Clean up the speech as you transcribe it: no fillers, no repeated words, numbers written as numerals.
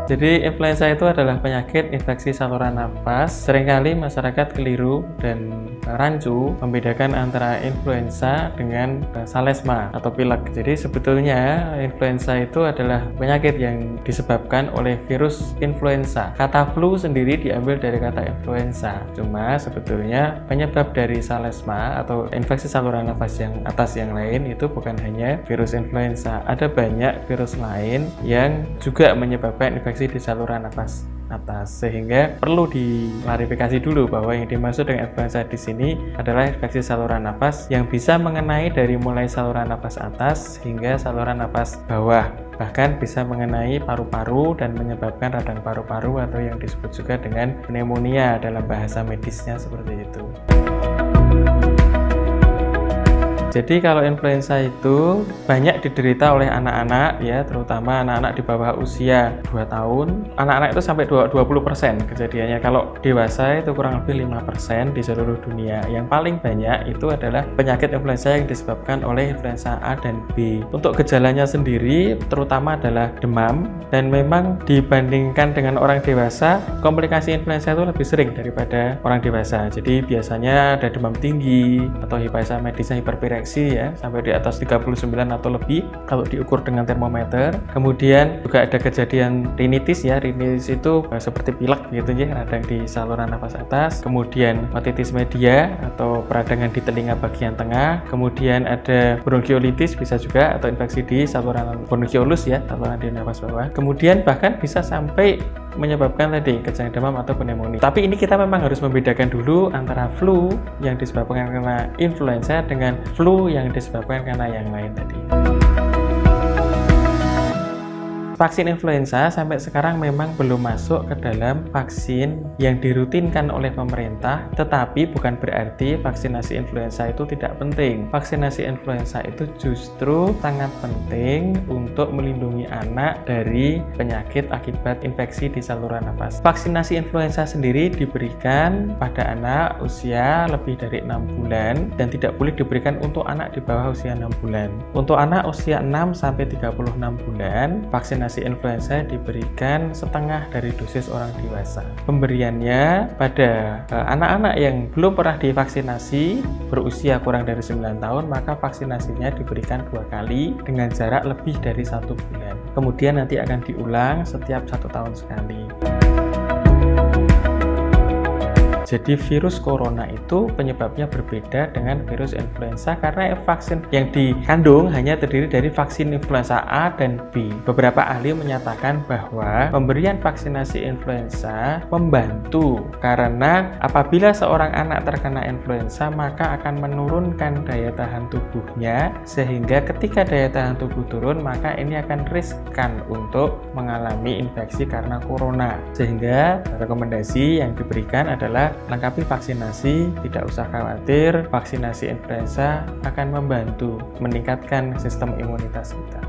Jadi influenza itu adalah penyakit infeksi saluran nafas. Seringkali masyarakat keliru dan rancu membedakan antara influenza dengan salesma atau pilek. Jadi sebetulnya influenza itu adalah penyakit yang disebabkan oleh virus influenza. Kata flu sendiri diambil dari kata influenza. Cuma sebetulnya penyebab dari salesma atau infeksi saluran nafas yang atas yang lain itu bukan hanya virus influenza. Ada banyak virus lain yang juga menyebabkan infeksi di saluran nafas atas, sehingga perlu diklarifikasi dulu bahwa yang dimaksud dengan influenza di sini adalah infeksi saluran nafas yang bisa mengenai dari mulai saluran nafas atas hingga saluran nafas bawah, bahkan bisa mengenai paru-paru dan menyebabkan radang paru-paru atau yang disebut juga dengan pneumonia dalam bahasa medisnya seperti itu. Jadi kalau influenza itu banyak diderita oleh anak-anak ya, terutama anak-anak di bawah usia 2 tahun. Anak-anak itu sampai 20% kejadiannya. Kalau dewasa itu kurang lebih 5% di seluruh dunia. Yang paling banyak itu adalah penyakit influenza yang disebabkan oleh influenza A dan B. Untuk gejalanya sendiri terutama adalah demam, dan memang dibandingkan dengan orang dewasa, komplikasi influenza itu lebih sering daripada orang dewasa. Jadi biasanya ada demam tinggi atau bahasa medisnya hiperpireksi ya, sampai di atas 39 atau lebih kalau diukur dengan termometer. Kemudian juga ada kejadian rinitis ya. Rinitis itu seperti pilek gitu ya, radang di saluran nafas atas. Kemudian otitis media atau peradangan di telinga bagian tengah. Kemudian ada bronkiolitis bisa juga, atau infeksi di saluran bronkiolus ya, saluran di nafas bawah. Kemudian bahkan bisa sampai menyebabkan tadi kejang demam atau pneumonia. Tapi ini kita memang harus membedakan dulu antara flu yang disebabkan karena influenza dengan flu yang disebabkan karena yang lain tadi. Vaksin influenza sampai sekarang memang belum masuk ke dalam vaksin yang dirutinkan oleh pemerintah, tetapi bukan berarti vaksinasi influenza itu tidak penting. Vaksinasi influenza itu justru sangat penting untuk melindungi anak dari penyakit akibat infeksi di saluran nafas. Vaksinasi influenza sendiri diberikan pada anak usia lebih dari 6 bulan dan tidak boleh diberikan untuk anak di bawah usia 6 bulan. Untuk anak usia 6 sampai 36 bulan, vaksinasi influenza diberikan setengah dari dosis orang dewasa. Pemberiannya pada anak-anak yang belum pernah divaksinasi berusia kurang dari 9 tahun, maka vaksinasinya diberikan 2 kali dengan jarak lebih dari 1 bulan. Kemudian nanti akan diulang setiap 1 tahun sekali. Jadi virus corona itu penyebabnya berbeda dengan virus influenza karena vaksin yang dikandung hanya terdiri dari vaksin influenza A dan B. Beberapa ahli menyatakan bahwa pemberian vaksinasi influenza membantu karena apabila seorang anak terkena influenza maka akan menurunkan daya tahan tubuhnya, sehingga ketika daya tahan tubuh turun maka ini akan riskan untuk mengalami infeksi karena corona. Sehingga rekomendasi yang diberikan adalah lengkapi vaksinasi, tidak usah khawatir, vaksinasi influenza akan membantu meningkatkan sistem imunitas kita.